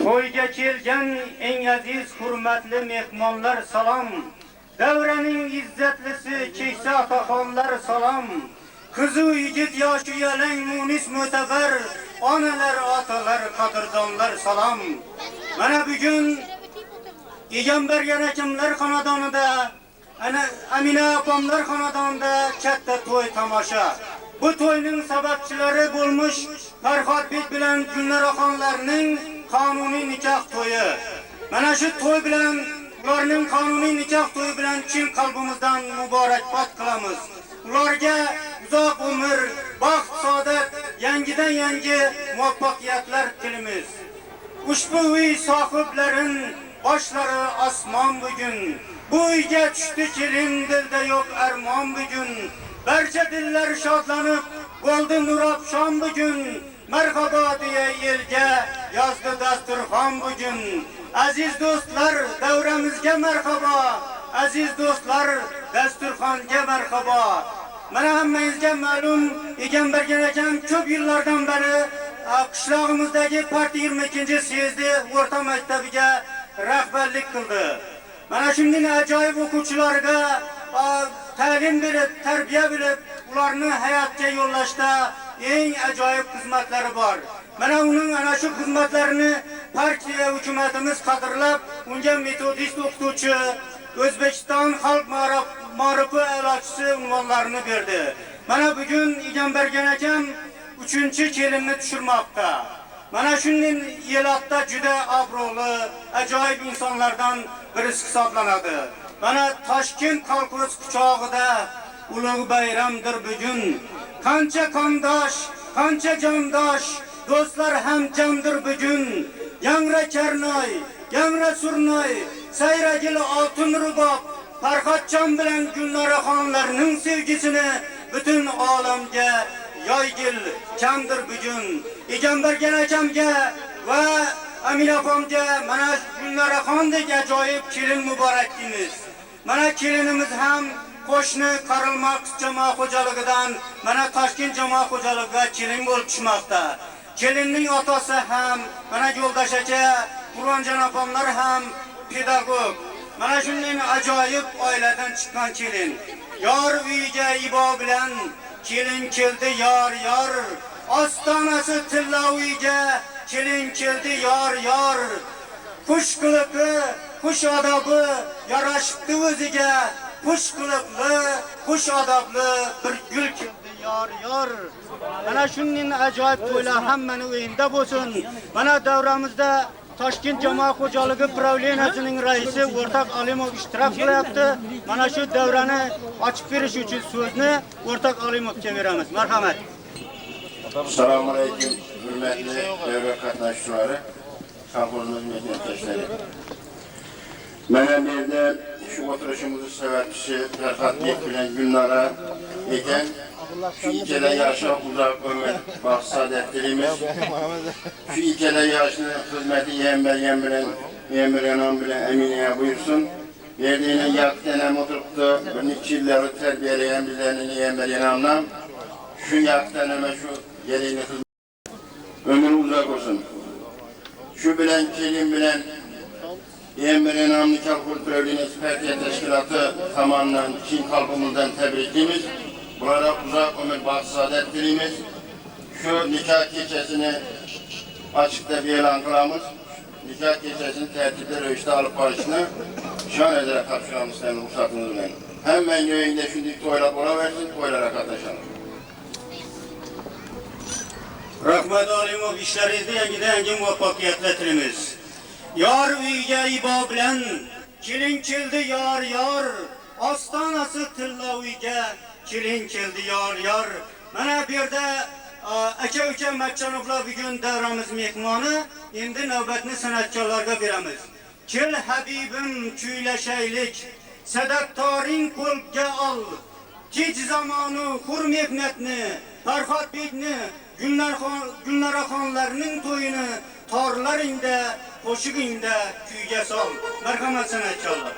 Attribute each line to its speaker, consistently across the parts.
Speaker 1: To'yga kelgan eng aziz hurmatli mehmonlar salom. Davraning izzatlisi keksa otaxonlar salom. Qizu yigit yoshi yalang munis mo'tabar onalar, otalar, qadrdonlar salom. Mana bugun Egambergan akamlar xonadonida, ana Amina opamlar xonadonida katta to'y tomosha. Bu to'yning sababchilari bo'lmuş Farhodbek bilan Gulnaroxonlarning qonuniy nikoh to'yi. Mana shu to'y bilan ularning qonuniy nikoh to'yi bilan chin qalbimizdan muborakbod qilamiz. Ularga uzoq umr, baxt, saodat, yangidan yangi muvaffaqiyatlar tilamiz. Ushbu uy sohiblarin boshlari osmon bugun. Bu uyga tushdi kelin, dilda yo'q armon bugun. Barcha dillar shodlanib, bo'ldi nurab shom bugun. Marhaba deya elga yozdi dasturxon bugun. Aziz do'stlar, davramizga marhaba. Aziz do'stlar, dasturxonga marhaba. Mana hammangizga ma'lum, Egambergan akam ko'p yillardan beri qishlog'imizdagi partiya 22-siyezdi o'rta maktabiga rahbarlik qildi. Mana shunday ajoyib o'quvchilarga ta'lim berib, tarbiya berib, ularni hayotga yo'llashda eng ajoyib xizmatlari bor. Mana uning ana shu xizmatlarini partiya hukumatimiz qadrlab, unga metodist o'qituvchi, O'zbekiston xalq ma'rifi a'lochisi unvonlarini berdi. Mana bugun Egambergan akam 3-kelinni tushirmoqda. Mana shunday yilotda juda obro'li, ajoyib insonlardan birisi hisoblanadi. Mana Toshkent xalqimiz quchog'ida ulug' bayramdir bugun. Qancha qondosh, qancha jondosh, do'stlar ham jamdir bugun. Yangra Karnoy, yangra Surnoy, sayragil oltin rubob, Farhodjon bilan Gulnaroxonlarning sevgisini butun olamga yoygil kamdir bugun. Egambergan akamga va Amina opamga mana Gulnaroxondek ajoyib kelin muborak deymiz. Mana kelinimiz ham qo'shni Qarilmoq jamoat xo'jaligidan mana Toshkent jamoat xo'jaligiga kelin bo'lib tushmoqda. Kelinning otasi ham, mana Yo'ldosh aka, Qur'onjon opamlar ham pedagog. Mana shunday ajoyib oiladan chiqqan kelin. Yor uyiga ibo bilan kelin keldi yor yor. Ostonasi tilla uyiga kelin keldi yor yor. Xush qiliqi, xush odobi yarashibdi o'ziga. Xush qiliqli, xush odobli bir gul keldi yor yor. Mana shunday ajoyib to'ylar hammaning o'yinda bo'lsin. Mana davramizda Toshkent jamoat xo'jaligi pravleniyasining raisi O'rtaq Alimov ishtirok qilyapti. Mana shu davrani ochib berish uchun so'zni O'rtaq Alimovga beramiz. Marhamat.
Speaker 2: Assalomu alaykum, hurmatli davra qatnashchilari, xalqimiz mehnatdoshlari. Mana bu yerda shu o'tirishimizni sababchisi Farhodbek bilan Gulnora ekan. Şu ikkala yoshi uzoq umr, baxt, saodat tilamiz. Shu ikkala yoshni xizmati Egambergan bilan, Egambergan bilan Amina buyursin. Yerda yaqin ham o'tiribdi, bir necha yillar tarbiyalagan bizlarni Egambergan. Shu yaqin ham shu gelinli xizmat ömrü uzoq bo'lsin. Shu bilan kelin bilan Egambergan nikoh pravleniyasi partiya tashkiloti tomonidan chin qalbimizdan tabriklaymiz. Bulara uzoq umr, baxt, saodat tilamiz. Shu nikoh kechasini ochiqda e'lon qilamiz. Nikoh kechasini tartibli ravishda olib borishni şan ederek tapşıran isteyen ruhsatınızla. Hemen yayında şimdi toylap ola versin, toylara katlaşalım.
Speaker 1: Rahmet alim işlerinizde yengi muvaffakiyetletirimiz. Yar uyga iba bilen, kilin kildi yar yar, astanası tilla uyga, kilin kildi yar yar. Mana bir de aka-uka Makkanovlar bugün davramız mehmanı, endi navbatni sanatçılarga beramiz. Kil Habibim kuylaşaylik, sadaqtoring qo'lga al. Kech zamonu hur mehnatni, Farhod bekni, Gulnaraxonlarning to'yini torlaringda, qo'shig'ingda kuyga sol. Marhamat sanatçılar.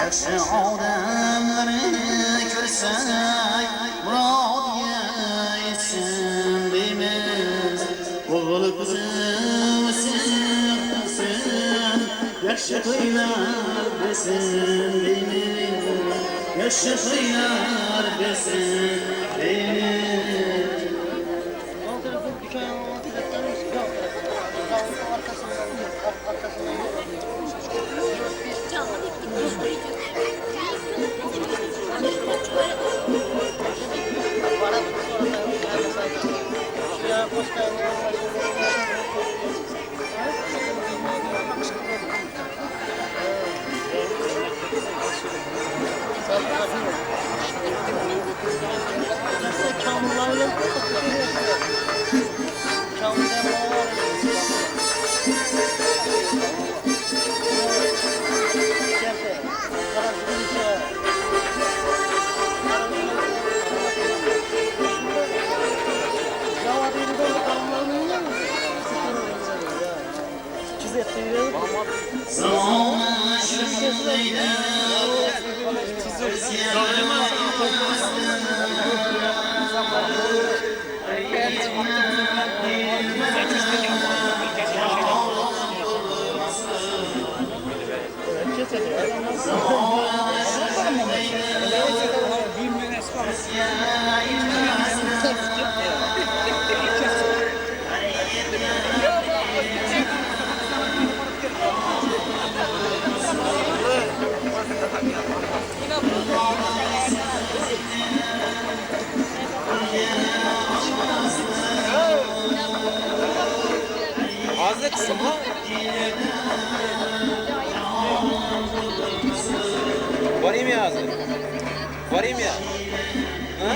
Speaker 3: Yaxshi odamlarni ko'rsak, murodga yetsin deymiz. O'g'il qizimisin, yaxshi to'ylar bersin deymiz. Yaxshi to'ylar bersin deymiz.
Speaker 4: Zalim Ağzı kısım ha? Varayım ya ağzı. Varayım ya. Ha?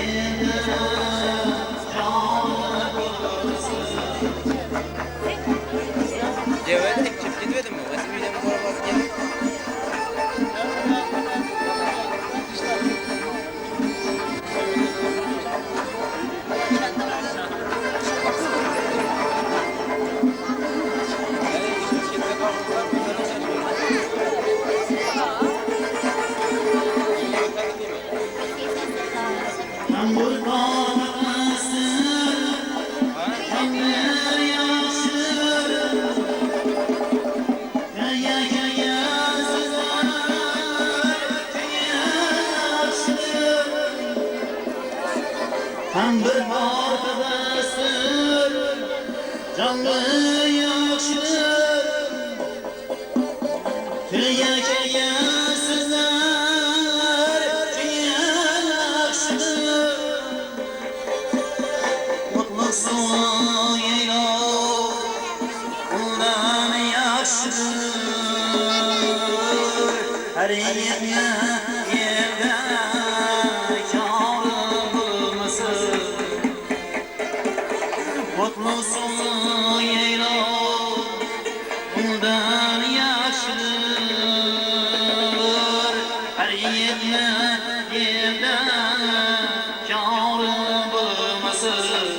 Speaker 4: Cevherlik çift gitmedin mi? Vasimeyle bu tarafa gel.
Speaker 3: Hem bir arkadaştır, canlı yaşır. Tüye keye sizler, tüye yaşır. Mutlu son yeylo, ulan yaşır. Her yerine yerde mutlu son yeylo, bundan yaşlıdır. Her yerine yerde kârı bulmasın.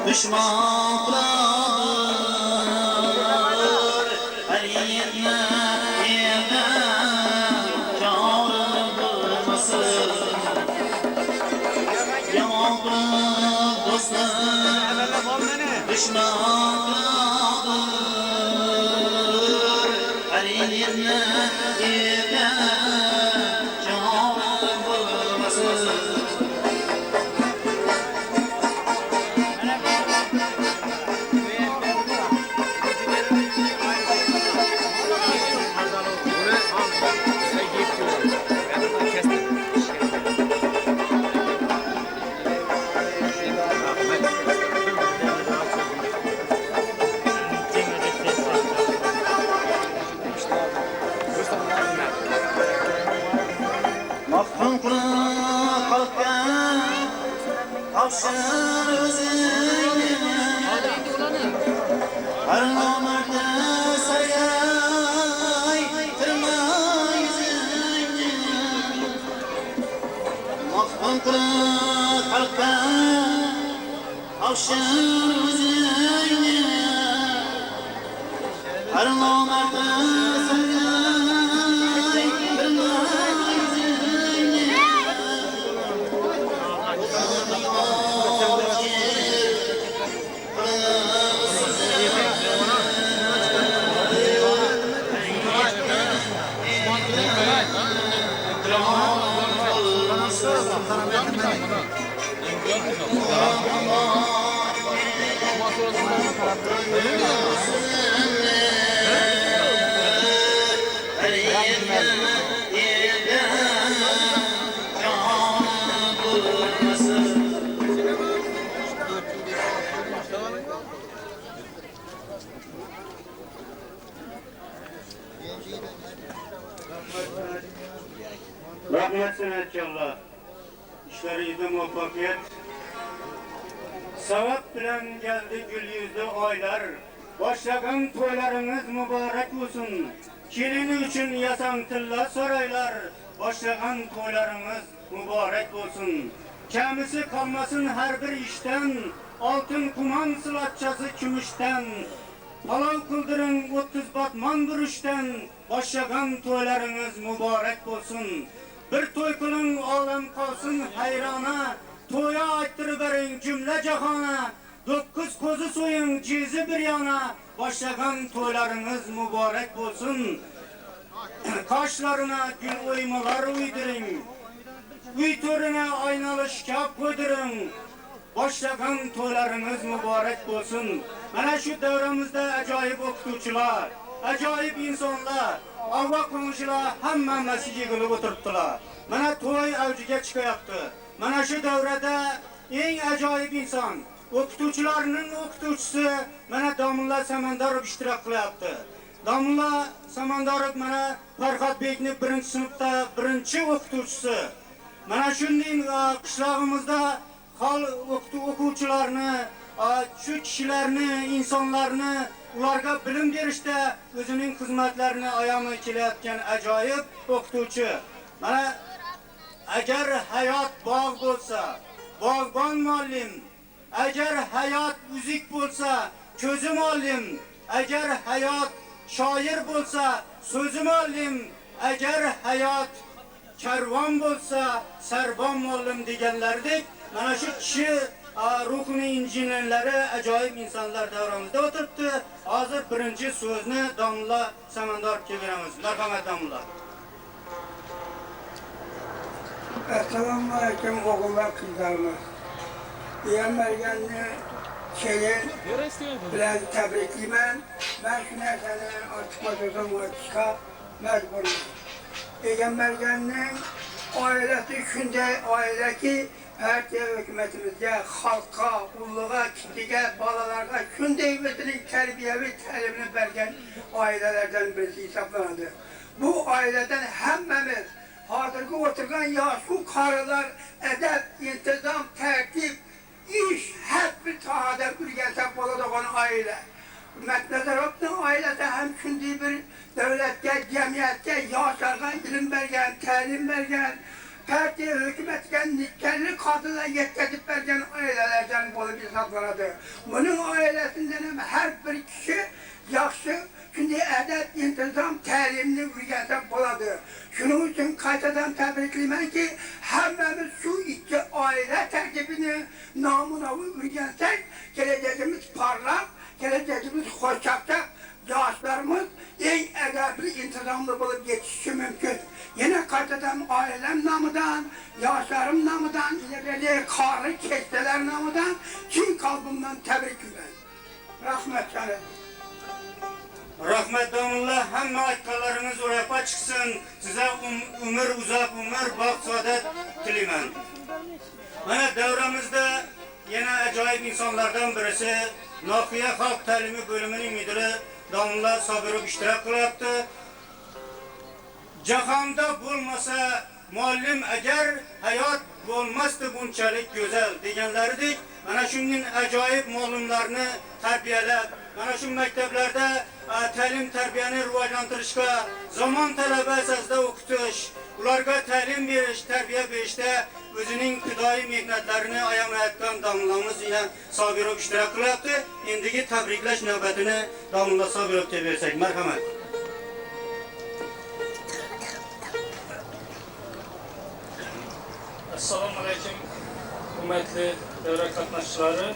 Speaker 3: Düşman kılar, her yerine yerde kârı bulmasın. Yaman kılar dostlar, düşman kılar, her yerine yerde kârı bulmasın. Mahfun kılık kalkken tavşan özüne her namerde sayay tırma yüzüne. Mahfun kılık kalkken tavşan özüne her namerde sayay tırma
Speaker 1: Rahmet sanatçılar. İşleriydi muvaffakiyet. Sevap bilen geldi gül yüzlü aylar. Başlagan toylarınız mübarek olsun. Kilini için yasantılla saraylar. Başlagan toylarınız mübarek olsun. Kemisi kalmasın her bir işten. Altın kuman sılatçası kümüşten. Halal kıldırın 30 batman duruşten. Başlagan toylarınız mübarek olsun. Bir toy kılın alem kalsın hayrana. Toya ayttırıverin cümle cahana. 9 kozu soyun cizi bir yana. Başlagan toylarınız mübarek olsun. Kaşlarına gül oymalar uydurun. Uy törüne aynalı şikap koydurun. Başlagan toylarınız mübarek olsun. Mana şu devrimizde acayip okutuvchilar, acayip insonlar, avva qo'ng'ichilar hammasi yig'ilib o'tiribdilar. Mana to'y avjiga chiqyapti. Mana shu davrada eng ajoyib inson, o'qituvchilarning o'qituvchisi mana Domilla Samandarov ishtirok qilyapti. Domilla Samandarov mana Farhodbekni 1-sinfda birinchi o'qituvchisi. Mana shunday qishlog'imizda o'qituvchilarni, shu kishilarni, insonlarni ularga bilim berishda o'zining xizmatlarini ayamay kelayotgan ajoyib o'qituvchi. Mana agar hayot bog' bo'lsa, bog'bon muallim, agar hayot uzik bo'lsa, ko'zi muallim, agar hayot shoir bo'lsa, so'zi muallim, agar hayot karvon bo'lsa, sarbon muallim deganlardek, mana shu kishi ruhning injinerlari, ajoyib insonlar davramizda o'tiribdi. Hozir birinchi so'zni Domilla Samandarovga beramiz. Marhamat Domilla.
Speaker 5: Assalamu alaykum o'g'illar, qizlarimiz. Egamberganni kelin bilan tabriklayman. Men shu narsani ochiqma so'zim o'tishga majburman. Egamberganning oilasi shunday oilaki, partiya hukumatimizga, xalqqa, ulug'a, kishiga, bolalarga shunday o'zining tarbiyaviy ta'limini bergan oilalardan birisi hisoblanadi. Bu oiladan hammamiz hozirgi o'tirgan yoshli qarilar adab, intizom, tartib, ish har bir sohada o'rgansa bo'ladigan oila. Nazarovning oilasi ham shunday bir davlatga, jamiyatga, yoshlarga ilm bergan, ta'lim bergan, partiya hukumatiga nikkarli qodillar yetkazib bergan oilalardan bo'lib hisoblanadi. Buning oilasidan ham har bir kishi yaxshi shunday adab, intizom, ta'limni o'rgansa bo'ladi. Shuning uchun qaytadan tabriklaymanki, hammamiz shu ikki oila tarkibini namunaviy o'rgansak, kelajagimiz parlaq, kelajagimiz xo'shchaqchaq, yoshlarimiz eng adabli, intizomli bo'lib yetishishi mumkin. Yana qaytadan oilam nomidan, yoshlarim nomidan, ilgari qori keksalar nomidan chin qalbimdan tabriklayman. Rahmat sana.
Speaker 1: Rahmat Domilla, hamma aytganlaringiz ro'yobga chiqsin. Sizga umr, uzoq umr, baxt, saodat tilayman. Mana davramizda yana ajoyib insonlardan birisi Noqiya xalq ta'limi bo'limining mudiri Domilla Sobirov ishtirok qilyapti. Jahonda bo'lmasa muallim agar hayot bo'lmasdi bunchalik go'zal deganlaridek, mana shunday ajoyib muallimlarni tarbiyalab, mana shu maktablarda ta'lim tarbiyani rivojlantirishga, zamon talabi asosida o'qitish, ularga ta'lim berish, tarbiya berishda o'zining fidoyi mehnatlarini ayamayotgan Domillamiz yana Sobirov ishtirok qilyapti. Endigi tabriklash navbatini Domilla Sobirovga bersak, marhamat.
Speaker 6: Assalomu alaykum, hurmatli davra qatnashchilari.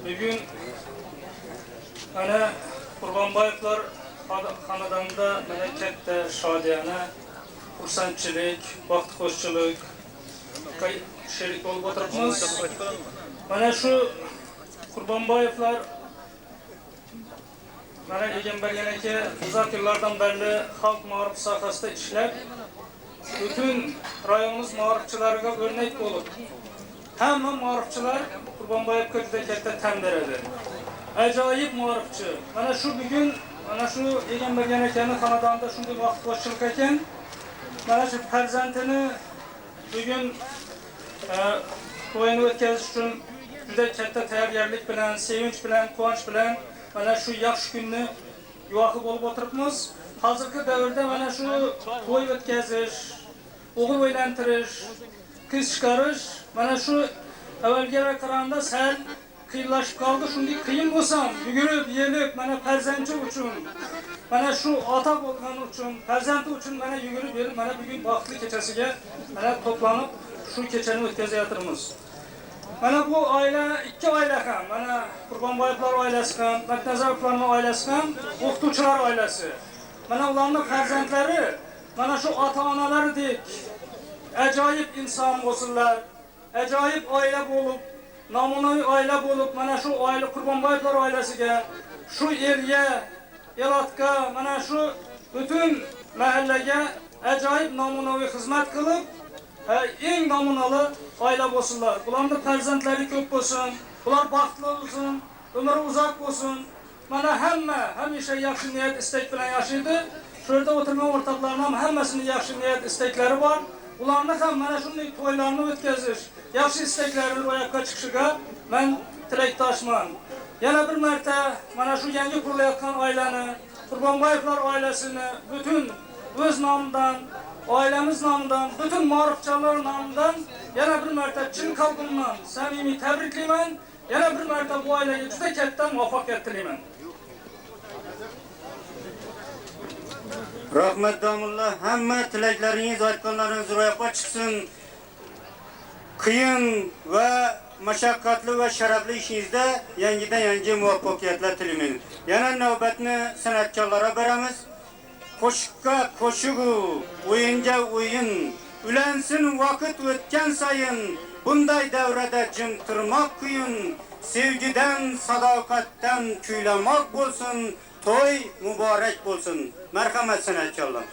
Speaker 6: Bugun ana Qurbonboyevlar xonadonida mana katta shodiyona kursantchilik, vaqtxo'shchilik sherik bo'lib o'tiribmiz. Mana shu Qurbonboyevlar mana Egambergan aka uzoq yillardan beri xalq ma'rif sohasida ishlab, butun rayonimiz ma'rifchilariga o'rnak bo'lib, hamma ma'rifchilar Qurbonboyevga juda katta tan beradi. Ajoyib ma'rifchi. Mana shu bugun mana shu Egambergan akaning xonadonida shunday vaqtxo'shchilik ekan, mana shu farzandini bugun to'yini o'tkazish uchun juda katta tayyorgarlik bilan, sevinch bilan, quvonch bilan mana shu yaxshi kunni guvohi bo'lib o'tiribmiz. Hozirgi davrda mana shu to'y o'tkazish, o'g'il uylantirish, qiz chiqarish mana shu avvalgi qaraganda sal qiyinlashib qoldi. Shunday qiyin bo'lsam, yugurib, yelib mana farzandi uchun, mana shu ota bo'lgani uchun, farzandi uchun mana yugurib, yelib mana bugun baxtli kechasiga mana to'planib shu kechani o'tkazyapmiz. Mana bu oila, ikki oila ham, mana Qurbonboyevlar oilasi ham, Matnazarovlarning oilasi ham o'qituvchilar oilasi. Mana ularning farzandlari mana shu ota-onalaridek ajoyib inson bo'lsinlar, ajoyib oila bo'lib, namunaviy oila bo'lib, mana shu oila Qurbonboyevlar oilasiga, shu elga, elotga, mana shu butun mahallaga ajoyib namunaviy xizmat qilib, eng namunali oila bo'lsinlar. Ularning farzandlari ko'p bo'lsin, ular baxtli bo'lsin, umri uzoq bo'lsin. Mana hamma hamisha yaxshi niyat, istak bilan yashaydi. Shu yerda o'tirgan o'rtoqlarning ham hammasining yaxshi niyat, istaklari bor. Ularni ham mana shunday to'ylarni o'tkazish, yaxshi istaklarini ro'yobga chiqishiga men tilakdoshman. Yana bir marta mana shu yangi qurilayotgan oilani, Qurbonboyevlar oilasini butun o'z nomidan, oilamiz nomidan, bütün ma'rifchilar nomidan yana bir marta chin qalbimdan samimiy tabriklayman. Yana bir marta bu oilaga juda katta muvaffaqiyat tilayman.
Speaker 1: Rahmat domullah, hamma tilaklaringiz, aytganlaringiz ro'yobga chiqsin. Qiyin va mashaqqatli va sharafli ishingizda yangi muvaffaqiyatlar tilayman. Yana navbatni san'atkorlarga beramiz. Qo'shiqqa qo'shigu, o'yinga o'yin, ulansin vaqt o'tgan sayin, bunday davrada jim turmoq qiyin, sevgidan, sadoqatdan kuylamoq bo'lsin, to'y muborak bo'lsin. Marhamat san'atkorlar.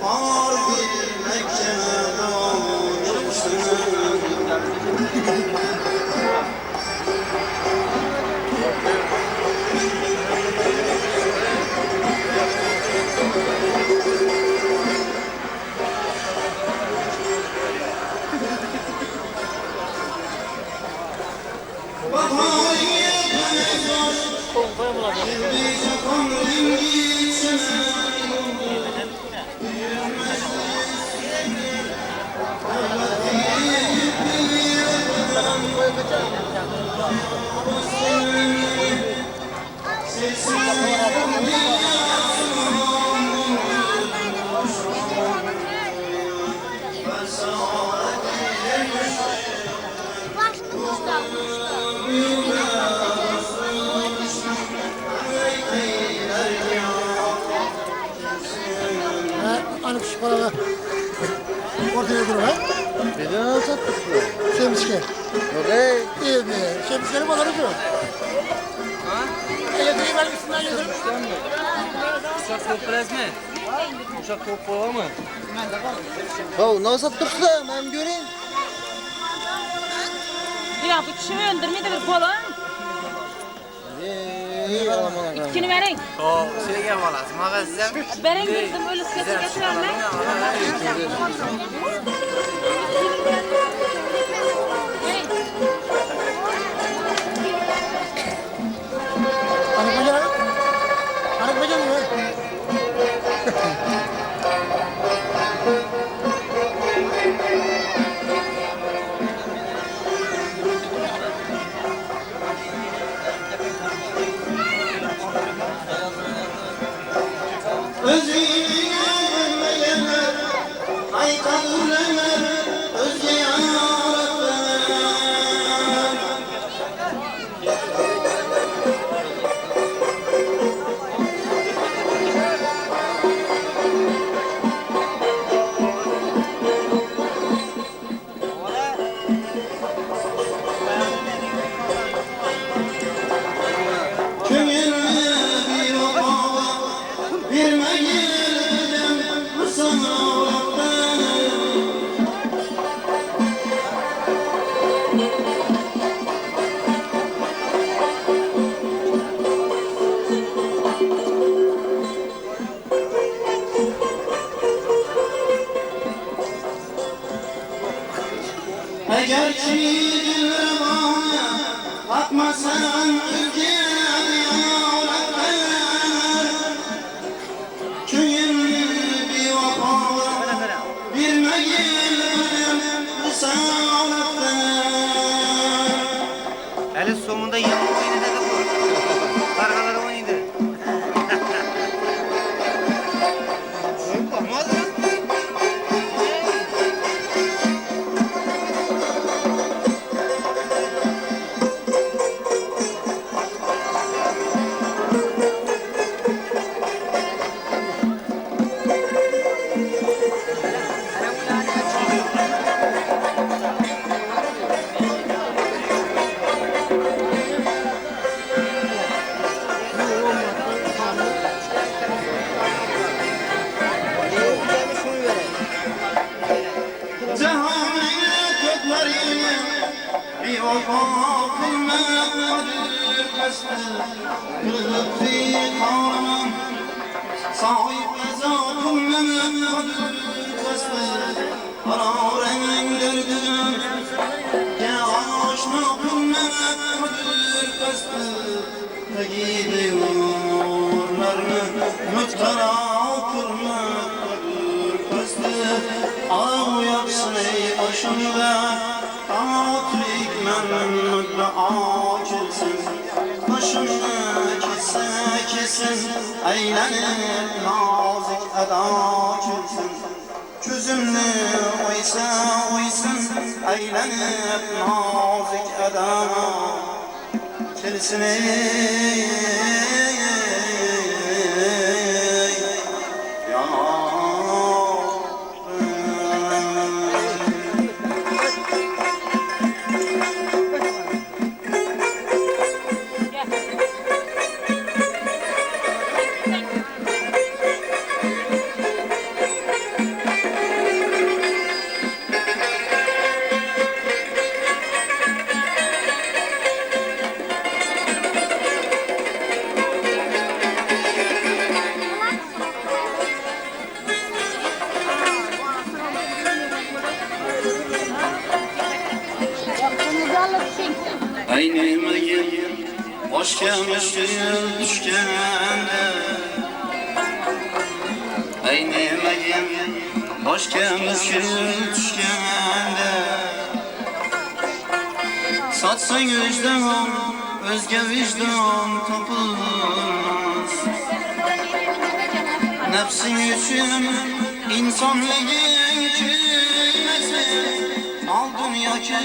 Speaker 3: Ağır bir Mekke'me doğru
Speaker 7: Hani küçük paralar ortaya durur ha?
Speaker 4: Neden sattık bu?
Speaker 7: Şemsiye.
Speaker 4: Okey.
Speaker 7: İyi diye. Şemsiyenin pazarı diyor. Elektriği vergisinden getirip.
Speaker 4: Uşak kopraz mı? Uşak kopra mı? Ya nasıl sattık da ben göreyim.
Speaker 8: Ya bu kişi öldürmeyi de bir kolon. İtkini verin.
Speaker 4: O şeyge balası mağazam.
Speaker 8: Verin dedim öyle sesi getirenler.
Speaker 7: Hani bacağı? Hani bacağı mı?
Speaker 3: Özünü görmeyenler, haykırırlar, özge yarabbim. Köyüne bir oba, bir meyildim sana Rabbim. Eğer ki dilim bana bakmasan ülkeye yarabbim. Köyün bir vafalı bir meyildim sana Rabbim.
Speaker 4: Ali sonunda yılın oynadı da bu. Kargaları oynadı.
Speaker 3: Cehanet köklerini bir vafa kılmaktır kastı. Kırılıp fikarımın sahip eza kılmaktır kastı. Kara renklerdir ya aşna kılmaktır kastı. Gidiyorlarını müftara kırmaktır kastı. Ağ yapsın ey başımda Tatrik men müddea kilsin Başımda kesse kesin Eğlenip nazik eda kilsin Gözümlü oysa oysun Eğlenip nazik eda kilsin ey ya Aynı Boshga mushkul tushganda aynamagin boshga mushkul tushganda sotsang vijdon o'zga vijdon topilmas nafsing uchun insonliging kuymasin mol dunyoga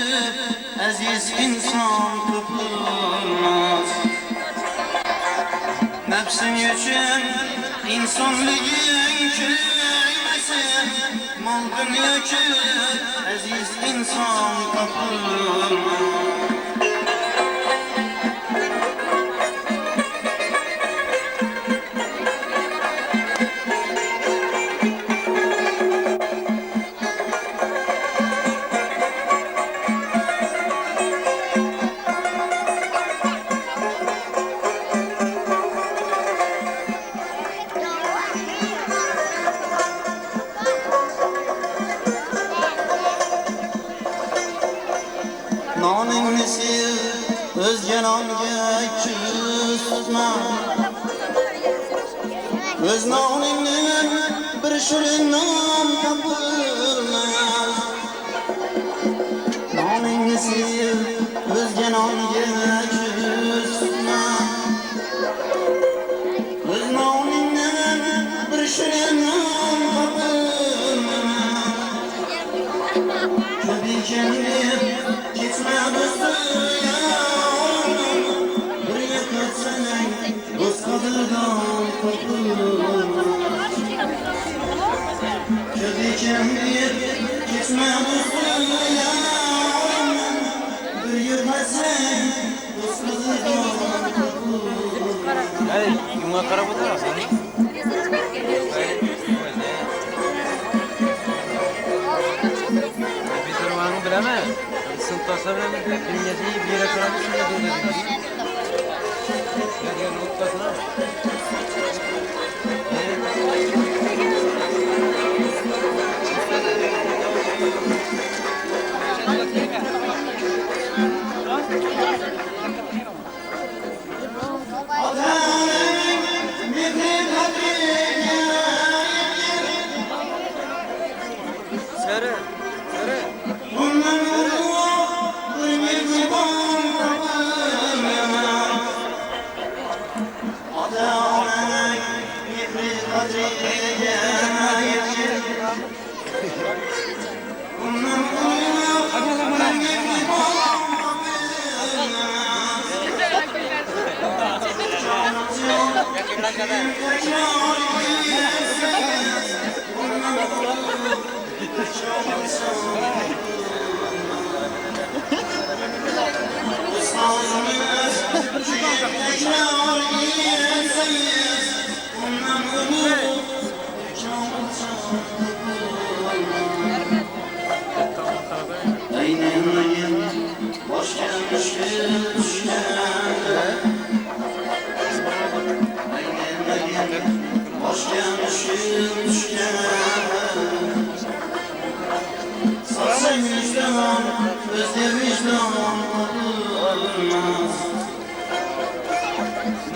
Speaker 3: aziz inson topilmas nafsing uchun insonliging kuymasin mol dunyoga aziz inson topilmas noningni sev o'zga nonga ko'zma o'z noningni bir shirin non topilmas noningni sev o'zga nonga ko'zma o'z noningni bir shirin non topilmas ko'pikani gitme dostum buraya kaçsan dost kadırdan kopulmaz köpüken bir gitme dostum buraya kaçsan dost kadırdan kopulmaz
Speaker 4: Hey, yuma karab oturasın. Bir durmanı bilemem. Sınıfta bilemem. Dünyası bir yere karabı şöyle dönüyor. Ya diyor noktasına. Sarı, sarı.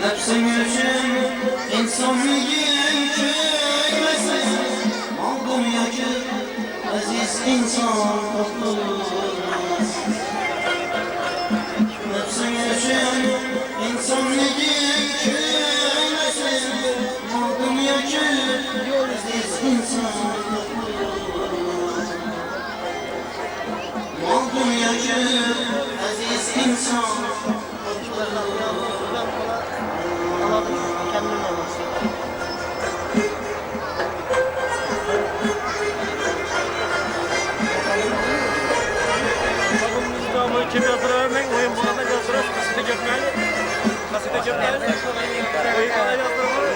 Speaker 3: Nefsim için insanlığın köymesin mal dünyacı aziz insan toplulmaz Nefsim için insanlığın köymesin mal dünyacı aziz insan toplulmaz mal dünyacı aziz insan toplulmaz
Speaker 7: Kendim olması. Ama kim yazdırar ben oyun burada yazdırar kasete götürmeli. Kasete götürmeli. Oyun bana yazdırmalı.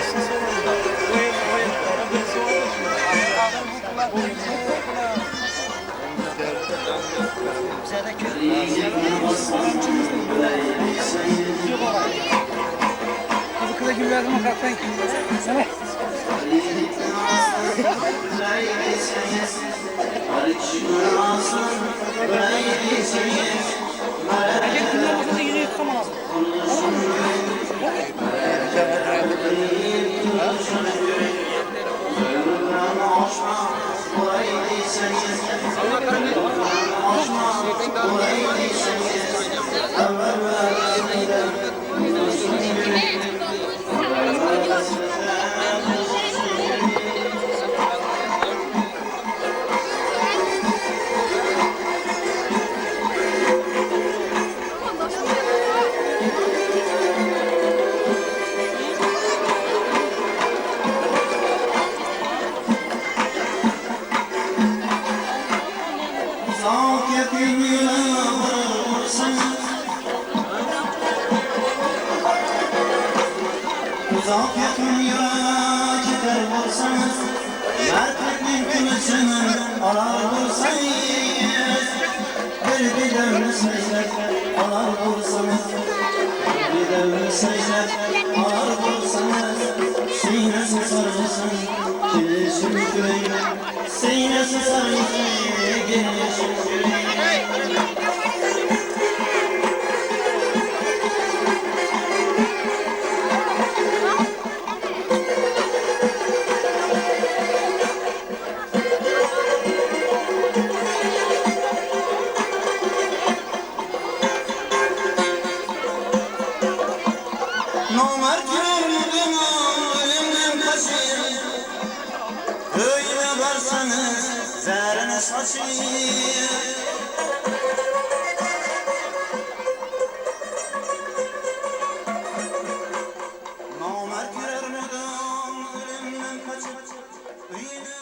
Speaker 7: Bu kadar gün verdim o kalktan kim? Sana. Erkek kimler masada yine yutkamaz.
Speaker 3: Uzak yakın yola gider olsanız, mertliknin kılıcını alar olsanız, bir devri secde alar olsanız, bir devri secde alar olsanız, sinesi sarılsın girişim yüreğine, sinesi sarılsın girişim yüreğine. Nomert yürüdüm ölümden kaçayım, öyle varsanız zerrene saçayım. Nomert yürüdüm ölümden kaçıp, öyle